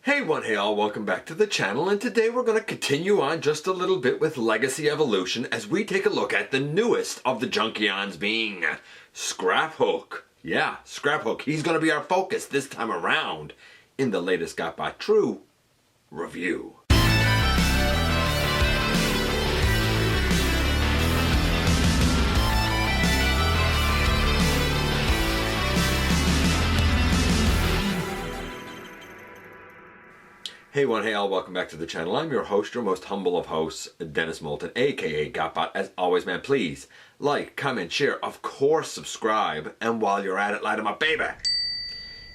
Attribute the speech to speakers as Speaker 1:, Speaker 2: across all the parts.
Speaker 1: Hey all, welcome back to the channel, and today we're going to continue on just a little bit with Legacy Evolution as we take a look at the newest of the Junkions, being Scraphook. Yeah, Scraphook. He's going to be our focus this time around in the latest GotBot True review. Hey all, welcome back to the channel. I'm your host, your most humble of hosts, Dennis Moulton, aka GotBot. As always, man, please like, comment, share, of course subscribe, and while you're at it, light 'em up, baby!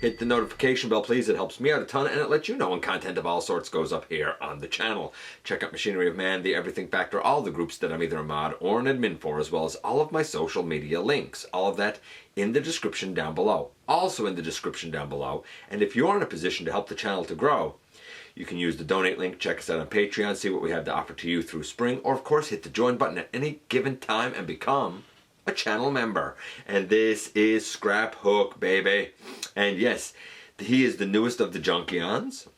Speaker 1: Hit the notification bell, please. It helps me out a ton, and it lets you know when content of all sorts goes up here on the channel. Check out Machinery of Man, The Everything Factor, all the groups that I'm either a mod or an admin for, as well as all of my social media links. All of that in the description down below. Also in the description down below, and if you're in a position to help the channel to grow, you can use the donate link, check us out on Patreon, see what we have to offer to you through spring, or of course hit the join button at any given time and become a channel member. And this is Scraphook, baby. And yes, he is the newest of the Junkions.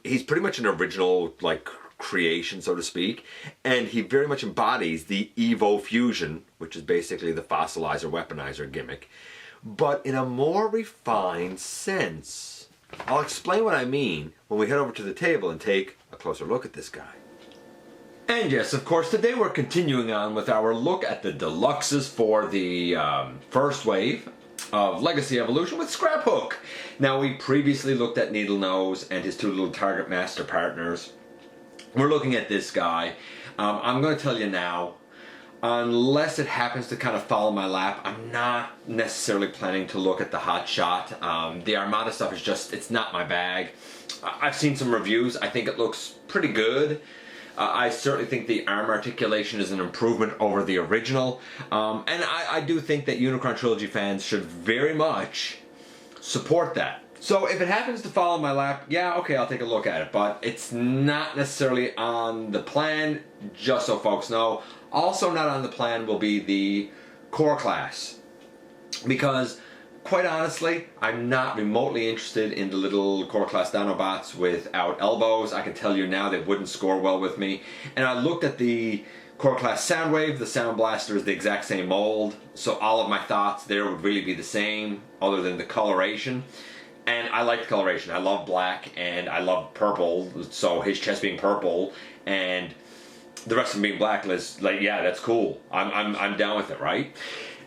Speaker 1: He's pretty much an original, like, creation, so to speak, and he very much embodies the Evo Fusion, which is basically the fossilizer weaponizer gimmick, but in a more refined sense. I'll explain what I mean when we head over to the table and take a closer look at this guy. And yes, of course, today we're continuing on with our look at the deluxes for the first wave of Legacy Evolution with Scraphook. Now, we previously looked at Needle Nose and his two little target master partners. We're looking at this guy. I'm going to tell you now, unless it happens to kind of fall in my lap, I'm not necessarily planning to look at the hot shot. The Armada stuff is just, it's not my bag. I've seen some reviews. I think it looks pretty good. I certainly think the arm articulation is an improvement over the original. And I do think that Unicron Trilogy fans should very much support that. So if it happens to fall in my lap, yeah, okay, I'll take a look at it. But it's not necessarily on the plan, just so folks know. Also not on the plan will be the core class, because quite honestly, I'm not remotely interested in the little core class Dinobots without elbows. I can tell you now they wouldn't score well with me. And I looked at the core class Soundwave. The Sound Blaster is the exact same mold, so all of my thoughts there would really be the same, other than the coloration. And I like the coloration. I love black and I love purple, so his chest being purple and the rest of them being black, like, yeah, that's cool. I'm down with it, right?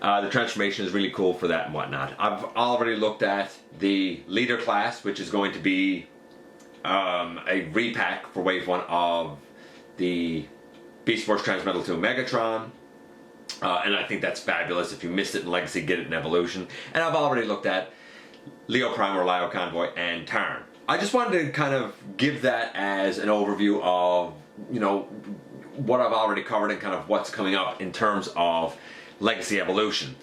Speaker 1: The transformation is really cool for that and whatnot. I've already looked at the leader class, which is going to be a repack for Wave 1 of the Beast Force Transmetal 2 Megatron. And I think that's fabulous. If you missed it in Legacy, get it in Evolution. And I've already looked at Leo Prime or Lio Convoy and Tarn. I just wanted to kind of give that as an overview of, you know, what I've already covered and kind of what's coming up in terms of Legacy Evolution.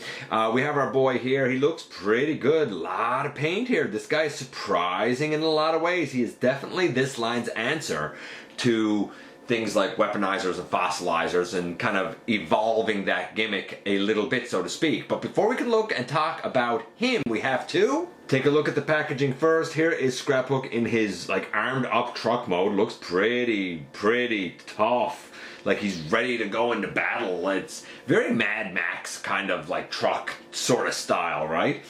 Speaker 1: We have our boy here. He looks pretty good. A lot of paint here. This guy is surprising in a lot of ways. He is definitely this line's answer to things like weaponizers and fossilizers, and kind of evolving that gimmick a little bit, so to speak. But before we can look and talk about him, we have to take a look at the packaging first. Here is Scraphook in his, like, armed up truck mode. Looks pretty tough. Like he's ready to go into battle. It's very Mad Max kind of like truck sort of style, right?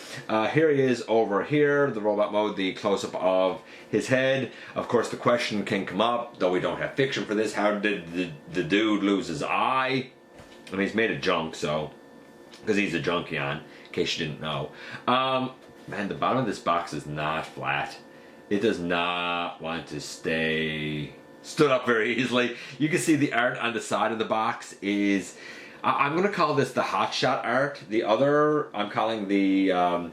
Speaker 1: Here he is over here, the robot mode, the close-up of his head. Of course, the question can come up, though we don't have fiction for this, how did the dude lose his eye? I mean, he's made of junk, so, because he's a Junkion, in case you didn't know. Man, the bottom of this box is not flat. It does not want to stay stood up very easily. You can see the art on the side of the box is, I'm going to call this the hotshot art. The other, I'm calling the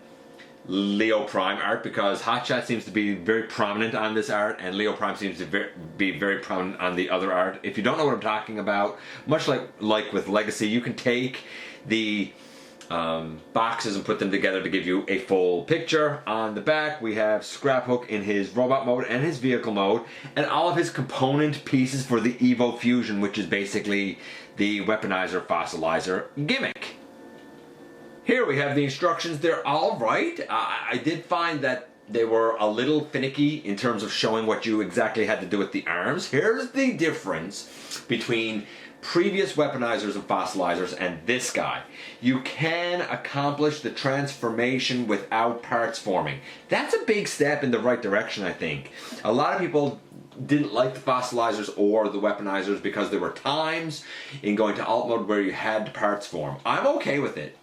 Speaker 1: Leo Prime art, because hotshot seems to be very prominent on this art and Leo Prime seems to be very prominent on the other art. If you don't know what I'm talking about, much like with Legacy, you can take the boxes and put them together to give you a full picture. On the back we have Scraphook in his robot mode and his vehicle mode, and all of his component pieces for the Evo Fusion, which is basically the weaponizer fossilizer gimmick. Here we have the instructions. They're all right. I did find that they were a little finicky in terms of showing what you exactly had to do with the arms. Here's the difference between previous weaponizers and fossilizers and this guy. You can accomplish the transformation without parts forming. That's a big step in the right direction, I think. A lot of people didn't like the fossilizers or the weaponizers because there were times in going to alt mode where you had parts form. I'm okay with it.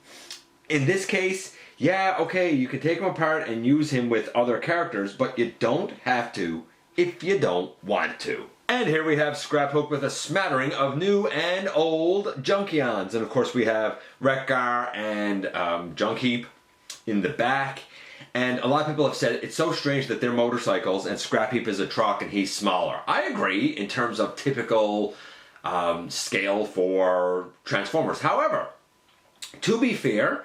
Speaker 1: In this case, yeah, okay, you can take him apart and use him with other characters, but you don't have to if you don't want to. And here we have Scraphook with a smattering of new and old Junkions. And of course we have Wreckgar and Junk Heap in the back. And a lot of people have said it's so strange that they're motorcycles and Scrap Heap is a truck and he's smaller. I agree in terms of typical scale for Transformers. However, to be fair,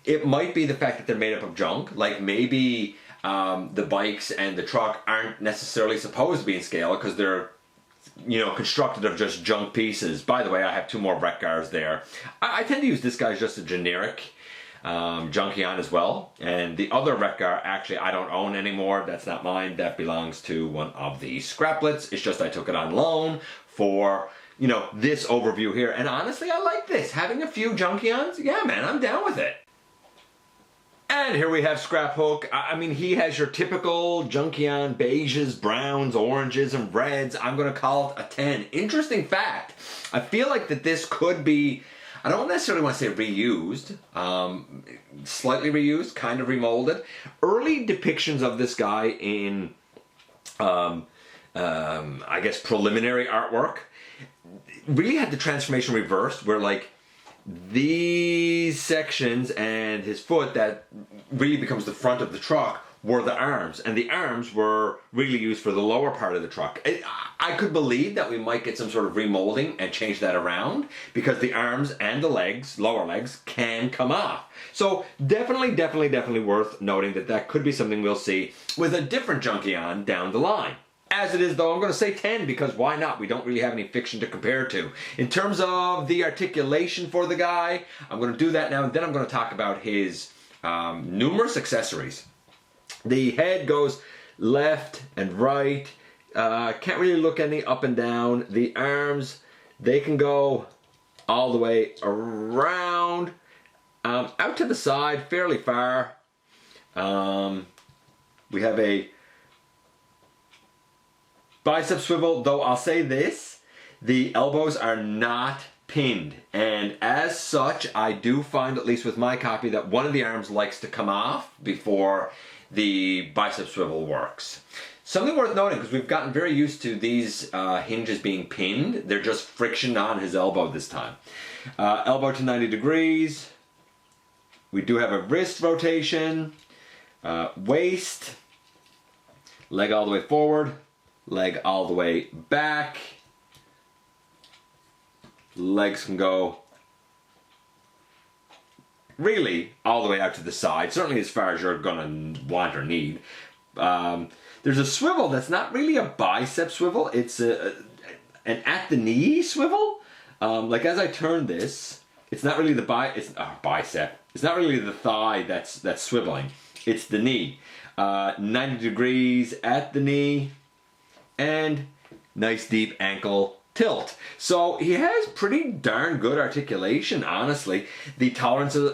Speaker 1: it might be the fact that they're made up of junk. Like maybe the bikes and the truck aren't necessarily supposed to be in scale because they're, you know, constructed of just junk pieces. By the way, I have two more Wreckgars there. I tend to use this guy as just a generic Junkion as well. And the other Wreckgar, actually, I don't own anymore. That's not mine. That belongs to one of the Scraplets. It's just I took it on loan for, you know, this overview here. And honestly, I like this. Having a few Junkions, yeah, man, I'm down with it. And here we have Scraphook. I mean, he has your typical Junkion beiges, browns, oranges, and reds. I'm going to call it a 10. Interesting fact. I feel like that this could be, I don't necessarily want to say reused, slightly reused, kind of remolded. Early depictions of this guy in, I guess, preliminary artwork really had the transformation reversed, where like these sections and his foot that really becomes the front of the truck were the arms, and the arms were really used for the lower part of the truck. I could believe that we might get some sort of remolding and change that around because the arms and the legs, lower legs, can come off. So definitely worth noting that that could be something we'll see with a different Junkion down the line. As it is, though, I'm going to say 10 because why not? We don't really have any fiction to compare to. In terms of the articulation for the guy, I'm going to do that now, and then I'm going to talk about his numerous accessories. The head goes left and right. Can't really look any up and down. The arms, they can go all the way around, out to the side, fairly far. We have a bicep swivel, though I'll say this, the elbows are not pinned, and as such I do find, at least with my copy, that one of the arms likes to come off before the bicep swivel works. Something worth noting, because we've gotten very used to these hinges being pinned. They're just friction on his elbow this time. Elbow to 90 degrees. We do have a wrist rotation, waist, leg all the way forward, leg all the way back. Legs can go really all the way out to the side, certainly as far as you're gonna want or need. There's a swivel that's not really a bicep swivel, it's an at the knee swivel. Like as I turn this, it's not really the bicep, it's not really the thigh that's swiveling, it's the knee. 90 degrees at the knee, and nice deep ankle tilt. So he has pretty darn good articulation, honestly. The tolerances,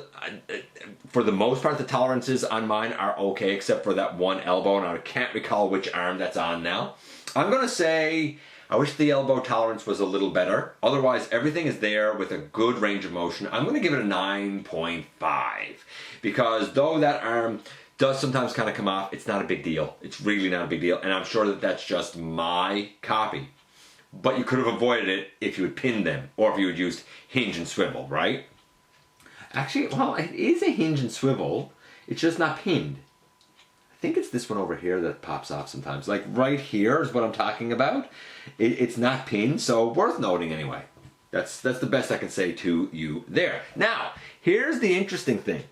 Speaker 1: for the most part, the tolerances on mine are okay, except for that one elbow, and I can't recall which arm that's on now. I'm gonna say, I wish the elbow tolerance was a little better. Otherwise, everything is there with a good range of motion. I'm gonna give it a 9.5, because though that arm does sometimes kind of come off, it's not a big deal. It's really not a big deal, and I'm sure that that's just my copy. But you could have avoided it if you had pinned them, or if you had used hinge and swivel, right? Actually, well, it is a hinge and swivel, it's just not pinned. I think it's this one over here that pops off sometimes. Like right here is what I'm talking about. It's not pinned, so worth noting anyway. That's the best I can say to you there. Now, here's the interesting thing.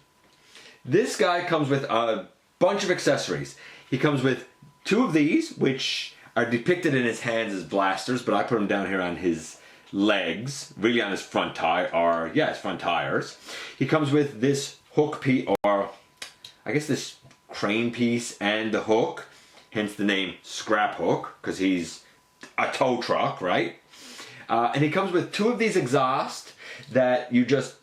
Speaker 1: This guy comes with a bunch of accessories. He comes with two of these, which are depicted in his hands as blasters, but I put them down here on his legs, really on his front tire, or yeah, his front tires. He comes with this hook piece, or I guess this crane piece and the hook, hence the name Scraphook, because he's a tow truck, right? And he comes with 2 of these exhausts that you just,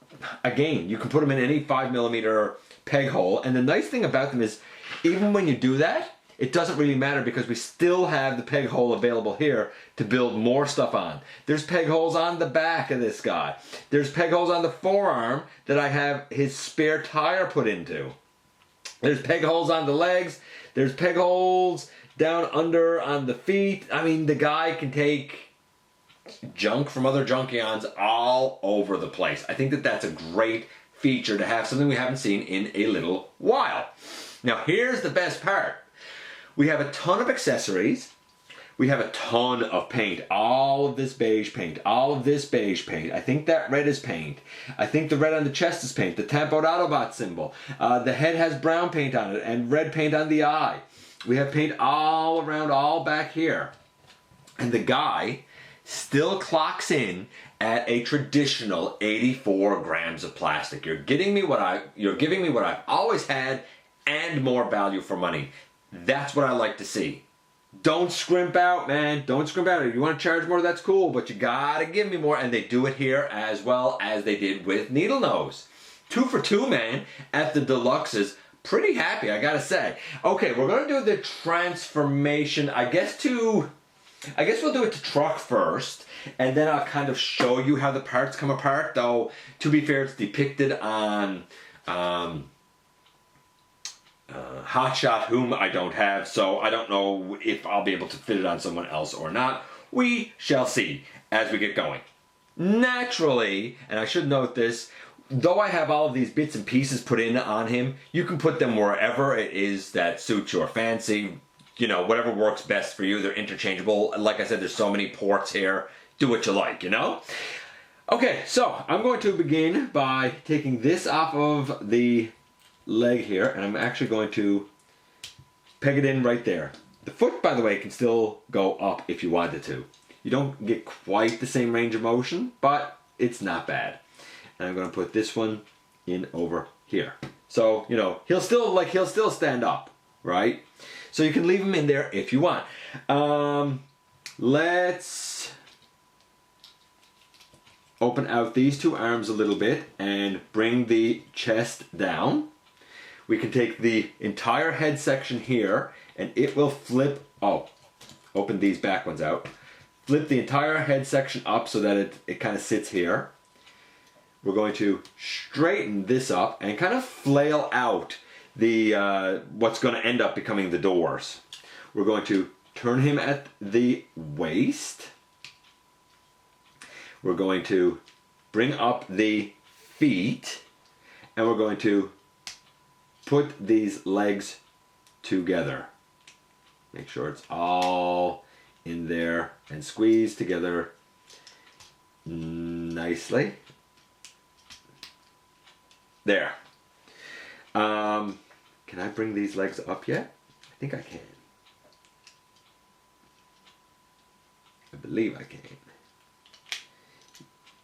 Speaker 1: again, you can put them in any 5mm peg hole. And the nice thing about them is, even when you do that, it doesn't really matter because we still have the peg hole available here to build more stuff on. There's peg holes on the back of this guy. There's peg holes on the forearm that I have his spare tire put into. There's peg holes on the legs. There's peg holes down under on the feet. I mean, the guy can take junk from other Junkions all over the place. I think that that's a great feature to have, something we haven't seen in a little while. Now, here's the best part. We have a ton of accessories. We have a ton of paint. All of this beige paint. All of this beige paint. I think that red is paint. I think the red on the chest is paint. The Tampo Autobot symbol. The head has brown paint on it and red paint on the eye. We have paint all around, all back here. And the guy still clocks in at a traditional 84 grams of plastic. You're giving me what I've always had and more value for money. That's what I like to see. Don't scrimp out, man. Don't scrimp out. If you want to charge more, that's cool, but you gotta give me more. And they do it here as well as they did with Needle Nose. 2 for 2, man, at the deluxes. Pretty happy, I gotta say. Okay, we're gonna do the transformation. I guess we'll do it to truck first, and then I'll kind of show you how the parts come apart. Though, to be fair, it's depicted on Hotshot, whom I don't have, so I don't know if I'll be able to fit it on someone else or not. We shall see as we get going. Naturally, and I should note this, though I have all of these bits and pieces put in on him, you can put them wherever it is that suits your fancy. You know, whatever works best for you. They're interchangeable. Like I said, there's so many ports here. Do what you like, you know? Okay, so I'm going to begin by taking this off of the leg here, and I'm actually going to peg it in right there. The foot, by the way, can still go up if you wanted to. You don't get quite the same range of motion, but it's not bad. And I'm going to put this one in over here. So, you know, he'll still stand up, right? So you can leave him in there if you want. Let's open out these 2 arms a little bit and bring the chest down. We can take the entire head section here and it will flip. Oh, open these back ones out. Flip the entire head section up so that it kind of sits here. We're going to straighten this up and kind of flail out the what's going to end up becoming the doors. We're going to turn him at the waist. We're going to bring up the feet, and we're going to put these legs together. Make sure it's all in there and squeeze together nicely. There. Can I bring these legs up yet? I think I can. I believe I can.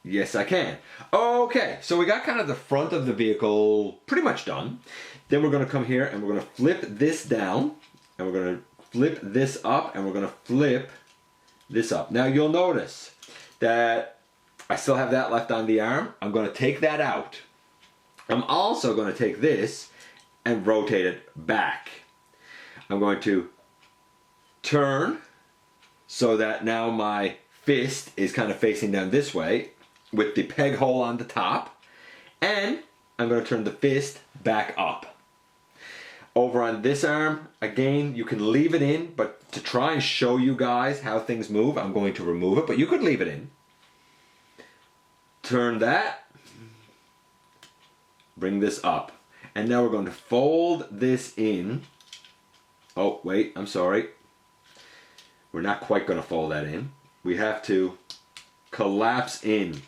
Speaker 1: Yes, I can. Okay, so we got kind of the front of the vehicle pretty much done. Then we're going to come here and we're going to flip this down, and we're going to flip this up, and we're going to flip this up. Now you'll notice that I still have that left on the arm. I'm going to take that out. I'm also going to take this and rotate it back. I'm going to turn so that now my fist is kind of facing down this way with the peg hole on the top, and I'm going to turn the fist back up. Over on this arm, again, you can leave it in, but to try and show you guys how things move, I'm going to remove it, but you could leave it in. Turn that, bring this up, and now we're going to fold this in. Oh, wait, I'm sorry. We're not quite going to fold that in. We have to collapse in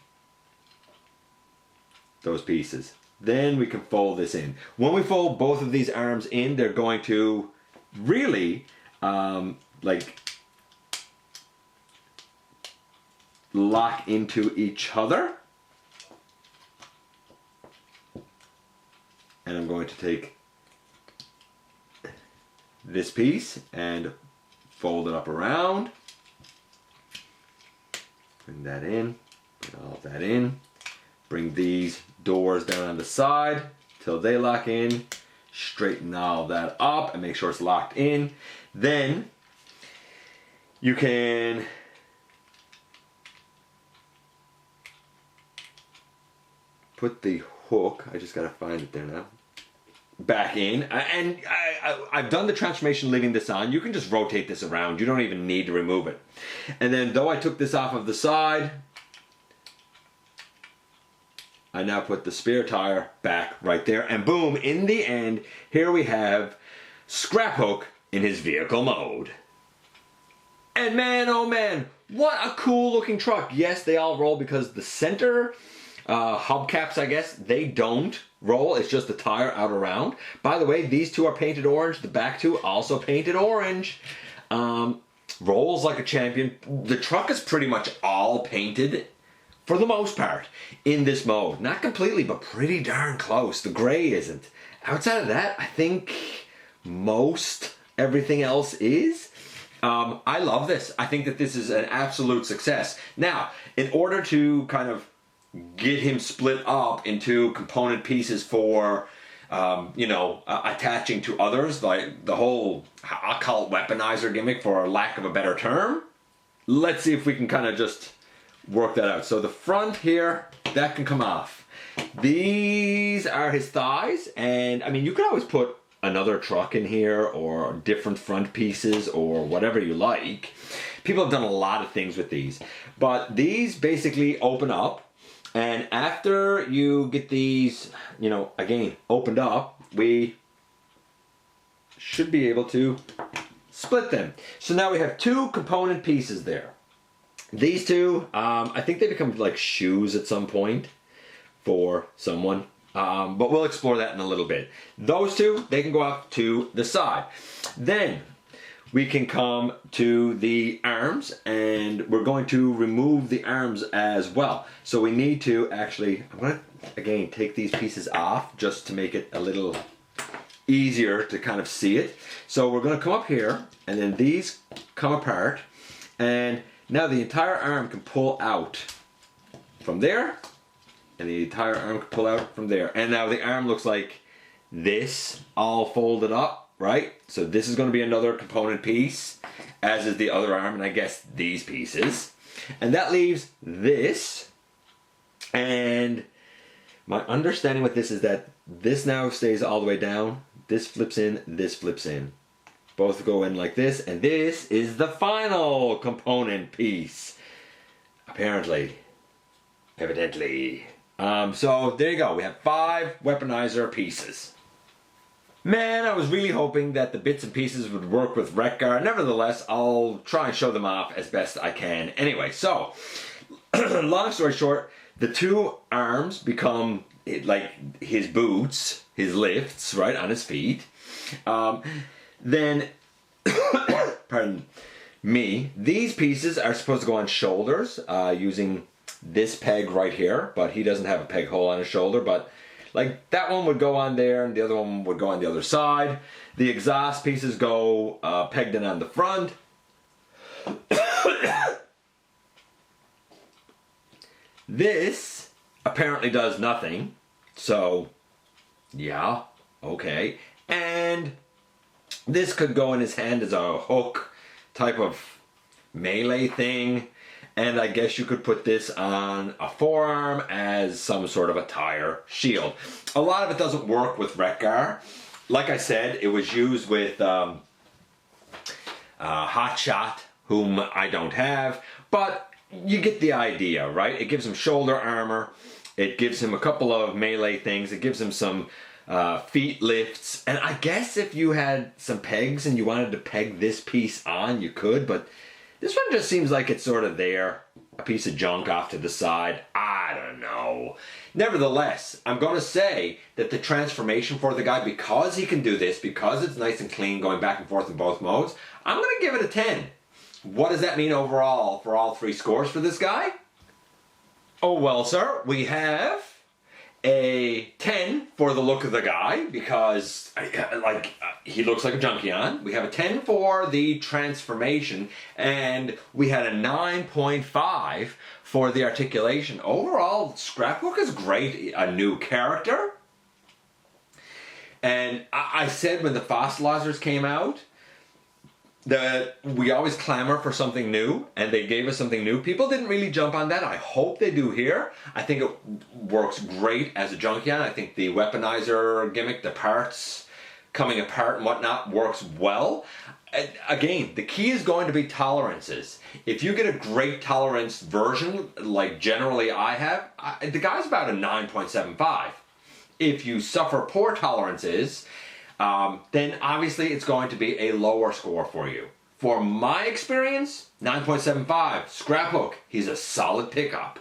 Speaker 1: those pieces. Then we can fold this in. When we fold both of these arms in, they're going to really like lock into each other. And I'm going to take this piece and fold it up around. Bring that in, put all of that in. Bring these doors down on the side till they lock in. Straighten all of that up and make sure it's locked in. Then you can put the hook, I just gotta find it there now, back in. And I've done the transformation leaving this on. You can just rotate this around. You don't even need to remove it. And then though I took this off of the side, I now put the spare tire back right there. And boom, in the end, here we have Scraphook in his vehicle mode. And man, oh man, what a cool looking truck. Yes, they all roll because the center hubcaps, I guess, they don't roll. It's just the tire out around. By the way, these two are painted orange. The back two also painted orange. Rolls like a champion. The truck is pretty much all painted for the most part in this mode. Not completely, but pretty darn close. The gray isn't. Outside of that, I think most everything else is. I love this. I think that this is an absolute success. Now, in order to kind of get him split up into component pieces for, attaching to others, like the whole, I'll call it weaponizer gimmick for lack of a better term. Let's see if we can kind of just work that out. So the front here, that can come off. These are his thighs, and I mean, you could always put another truck in here or different front pieces or whatever you like. People have done a lot of things with these, but these basically open up. And after you get these, again, opened up, we should be able to split them. So now we have two component pieces there. These two, I think they become like shoes at some point for someone. But we'll explore that in a little bit. Those two, they can go off to the side. Then we can come to the arms, and we're going to remove the arms as well. So we need to actually, I'm going to, again, take these pieces off just to make it a little easier to kind of see it. So we're going to come up here, and then these come apart, and now the entire arm can pull out from there, and the entire arm can pull out from there. And now the arm looks like this, all folded up. Right? So this is going to be another component piece, as is the other arm, and I guess these pieces. And that leaves this. And my understanding with this is that this now stays all the way down. This flips in, this flips in. Both go in like this, and this is the final component piece. Apparently. Evidently. So there you go. We have 5 weaponizer pieces. Man, I was really hoping that the bits and pieces would work with Wreck-Gar. Nevertheless, I'll try and show them off as best I can. Anyway, so, long story short, the two arms become like his boots, his lifts, right, on his feet. Then, pardon me, these pieces are supposed to go on shoulders using this peg right here, but he doesn't have a peg hole on his shoulder, but like that one would go on there and the other one would go on the other side. The exhaust pieces go pegged in on the front. This apparently does nothing. So, yeah, okay. And this could go in his hand as a hook type of melee thing. And I guess you could put this on a forearm as some sort of a tire shield. A lot of it doesn't work with Wreck-Gar. Like I said, it was used with Hotshot, whom I don't have. But you get the idea, right? It gives him shoulder armor. It gives him a couple of melee things. It gives him some feet lifts. And I guess if you had some pegs and you wanted to peg this piece on, you could. But this one just seems like it's sort of there, a piece of junk off to the side. I don't know. Nevertheless, I'm going to say that the transformation for the guy, because he can do this, because it's nice and clean going back and forth in both modes, I'm going to give it a 10. What does that mean overall for all 3 scores for this guy? Oh well, sir, we have a 10 for the look of the guy, because he looks like a Junkion. We have a 10 for the transformation, and we had a 9.5 for the articulation. Overall, Scraphook is great. A new character. And I said when the fossilizers came out that we always clamor for something new, and they gave us something new. People didn't really jump on that. I hope they do here. I think it works great as a Junkion. I think the weaponizer gimmick, the parts coming apart and whatnot, works well. And again, the key is going to be tolerances. If you get a great tolerance version, like generally I have, the guy's about a 9.75. If you suffer poor tolerances, then obviously it's going to be a lower score for you. For my experience, 9.75, Scraphook, he's a solid pickup.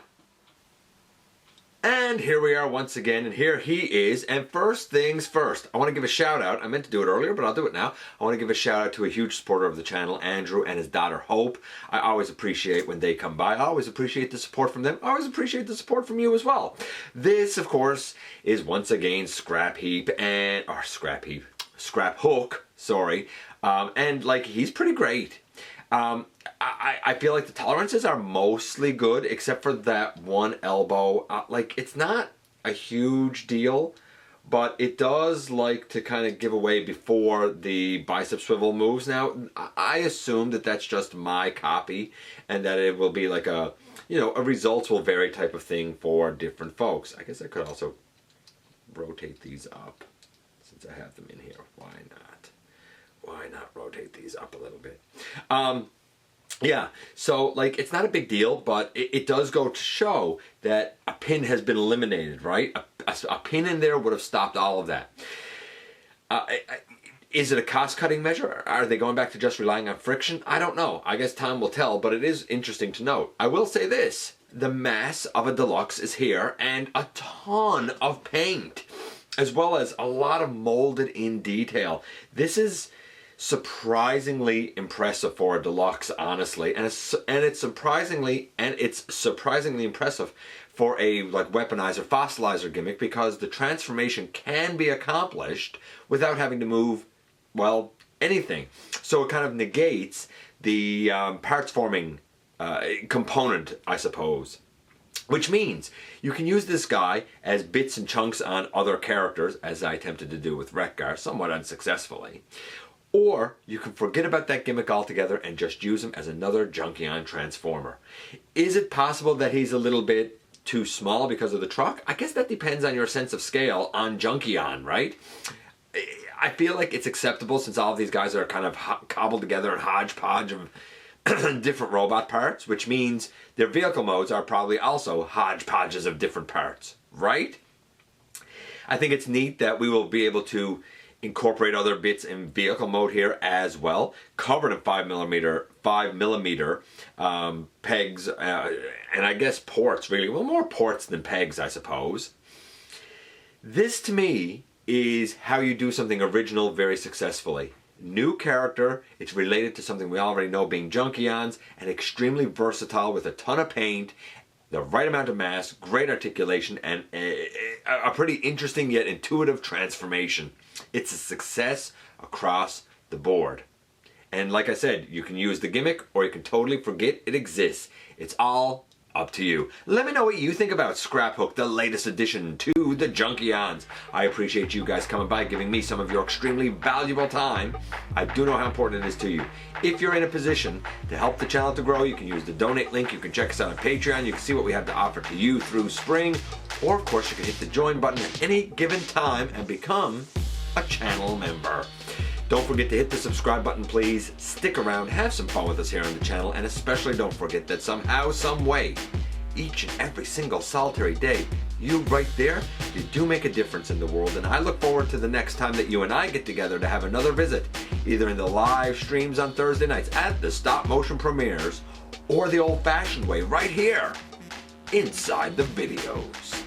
Speaker 1: And here we are once again, and here he is. And first things first, I want to give a shout out. I meant to do it earlier, but I'll do it now. I want to give a shout out to a huge supporter of the channel, Andrew, and his daughter Hope. I always appreciate when they come by. I always appreciate the support from them. I always appreciate the support from you as well. This, of course, is once again Scraphook, sorry. And like, he's pretty great. I feel like the tolerances are mostly good, except for that one elbow. Like, it's not a huge deal, but it does like to kind of give away before the bicep swivel moves. Now, I assume that that's just my copy, and that it will be like a, you know, a results will vary type of thing for different folks. I guess I could also rotate these up, since I have them in here. Why not? Why not rotate these up a little bit? Yeah, so like, it's not a big deal, but it does go to show that a pin has been eliminated, right? A pin in there would have stopped all of that. Is it a cost-cutting measure? Are they going back to just relying on friction? I don't know. I guess time will tell, but it is interesting to note. I will say this. The mass of a deluxe is here, and a ton of paint, as well as a lot of molded in detail. This is surprisingly impressive for a deluxe, honestly, and it's surprisingly impressive for a like weaponizer fossilizers gimmick, because the transformation can be accomplished without having to move, well, anything. So it kind of negates the parts forming component, I suppose. Which means you can use this guy as bits and chunks on other characters, as I attempted to do with Wreck-Gar, somewhat unsuccessfully. Or you can forget about that gimmick altogether and just use him as another Junkion transformer. Is it possible that he's a little bit too small because of the truck? I guess that depends on your sense of scale on Junkion, right? I feel like it's acceptable, since all of these guys are kind of cobbled together in hodgepodge of different robot parts, which means their vehicle modes are probably also hodgepodges of different parts, right? I think it's neat that we will be able to incorporate other bits in vehicle mode here as well, covered in 5mm pegs, and I guess ports, really. Well, more ports than pegs, I suppose. This, to me, is how you do something original very successfully. New character, it's related to something we already know, being Junkions, and extremely versatile with a ton of paint, the right amount of mass, great articulation, and a pretty interesting yet intuitive transformation. It's a success across the board. And like I said, you can use the gimmick or you can totally forget it exists. It's all up to you. Let me know what you think about Scraphook, the latest addition to the Junkions. I appreciate you guys coming by, giving me some of your extremely valuable time. I do know how important it is to you. If you're in a position to help the channel to grow, you can use the donate link. You can check us out on Patreon. You can see what we have to offer to you through spring. Or of course, you can hit the join button at any given time and become a channel member. Don't forget to hit the subscribe button, please. Stick around, have some fun with us here on the channel, and especially don't forget that somehow, some way, each and every single solitary day, you right there, you do make a difference in the world. And I look forward to the next time that you and I get together to have another visit, either in the live streams on Thursday nights at the stop motion premieres, or the old-fashioned way right here inside the videos.